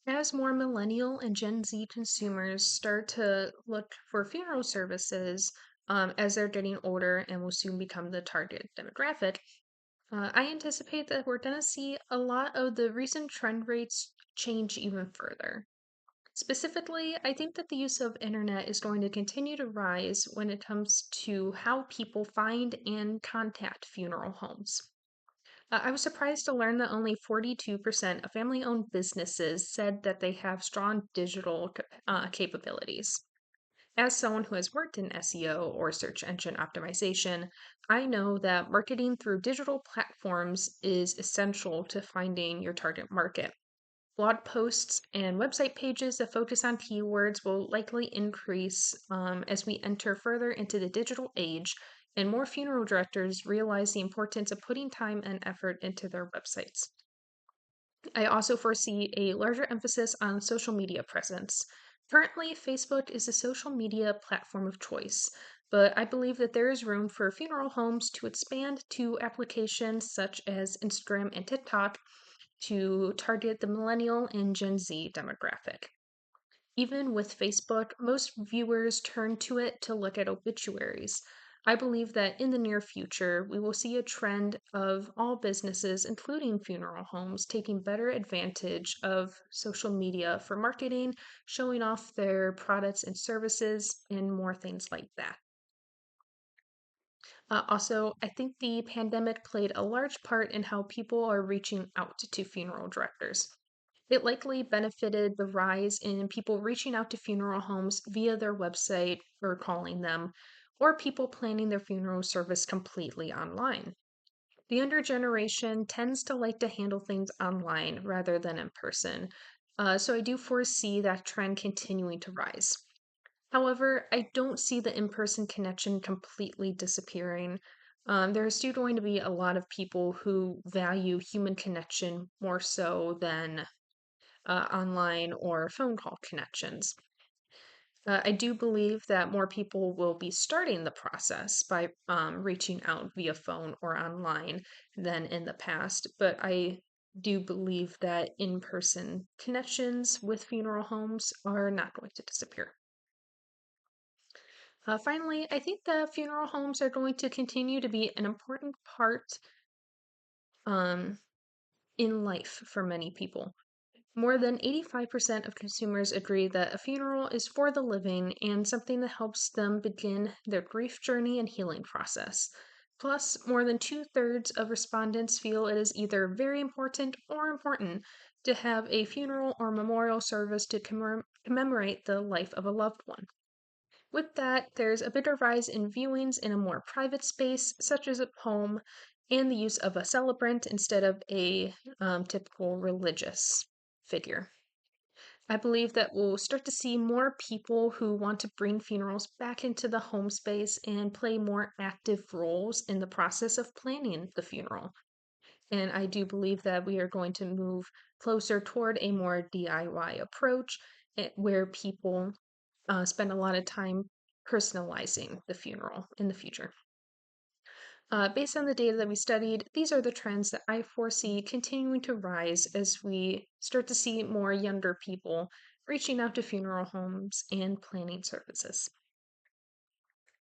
As more millennial and Gen Z consumers start to look for funeral services, as they're getting older and will soon become the target demographic, I anticipate that we're going to see a lot of the recent trend rates change even further. Specifically, I think that the use of internet is going to continue to rise when it comes to how people find and contact funeral homes. I was surprised to learn that only 42% of family owned businesses said that they have strong digital capabilities. As someone who has worked in SEO or search engine optimization, I know that marketing through digital platforms is essential to finding your target market. Blog posts and website pages that focus on keywords will likely increase as we enter further into the digital age, and more funeral directors realize the importance of putting time and effort into their websites. I also foresee a larger emphasis on social media presence. Currently, Facebook is the social media platform of choice, but I believe that there is room for funeral homes to expand to applications such as Instagram and TikTok to target the millennial and Gen Z demographic. Even with Facebook, most viewers turn to it to look at obituaries. I believe that in the near future, we will see a trend of all businesses, including funeral homes, taking better advantage of social media for marketing, showing off their products and services, and more things like that. Also, I think the pandemic played a large part in how people are reaching out to funeral directors. It likely benefited the rise in people reaching out to funeral homes via their website or calling them, or people planning their funeral service completely online. The younger generation tends to like to handle things online rather than in person, so I do foresee that trend continuing to rise. However, I don't see the in person connection completely disappearing. There is still going to be a lot of people who value human connection more so than online or phone call connections. I do believe that more people will be starting the process by reaching out via phone or online than in the past, but I do believe that in person connections with funeral homes are not going to disappear. Finally, I think that funeral homes are going to continue to be an important part um, in life for many people. More than 85% of consumers agree that a funeral is for the living and something that helps them begin their grief journey and healing process. Plus, more than two-thirds of respondents feel it is either very important or important to have a funeral or memorial service to commemorate the life of a loved one. With that, there's a bigger rise in viewings in a more private space, such as at home, and the use of a celebrant instead of a typical religious figure. I believe that we'll start to see more people who want to bring funerals back into the home space and play more active roles in the process of planning the funeral. And I do believe that we are going to move closer toward a more DIY approach where people spend a lot of time personalizing the funeral in the future. Based on the data that we studied, these are the trends that I foresee continuing to rise as we start to see more younger people reaching out to funeral homes and planning services.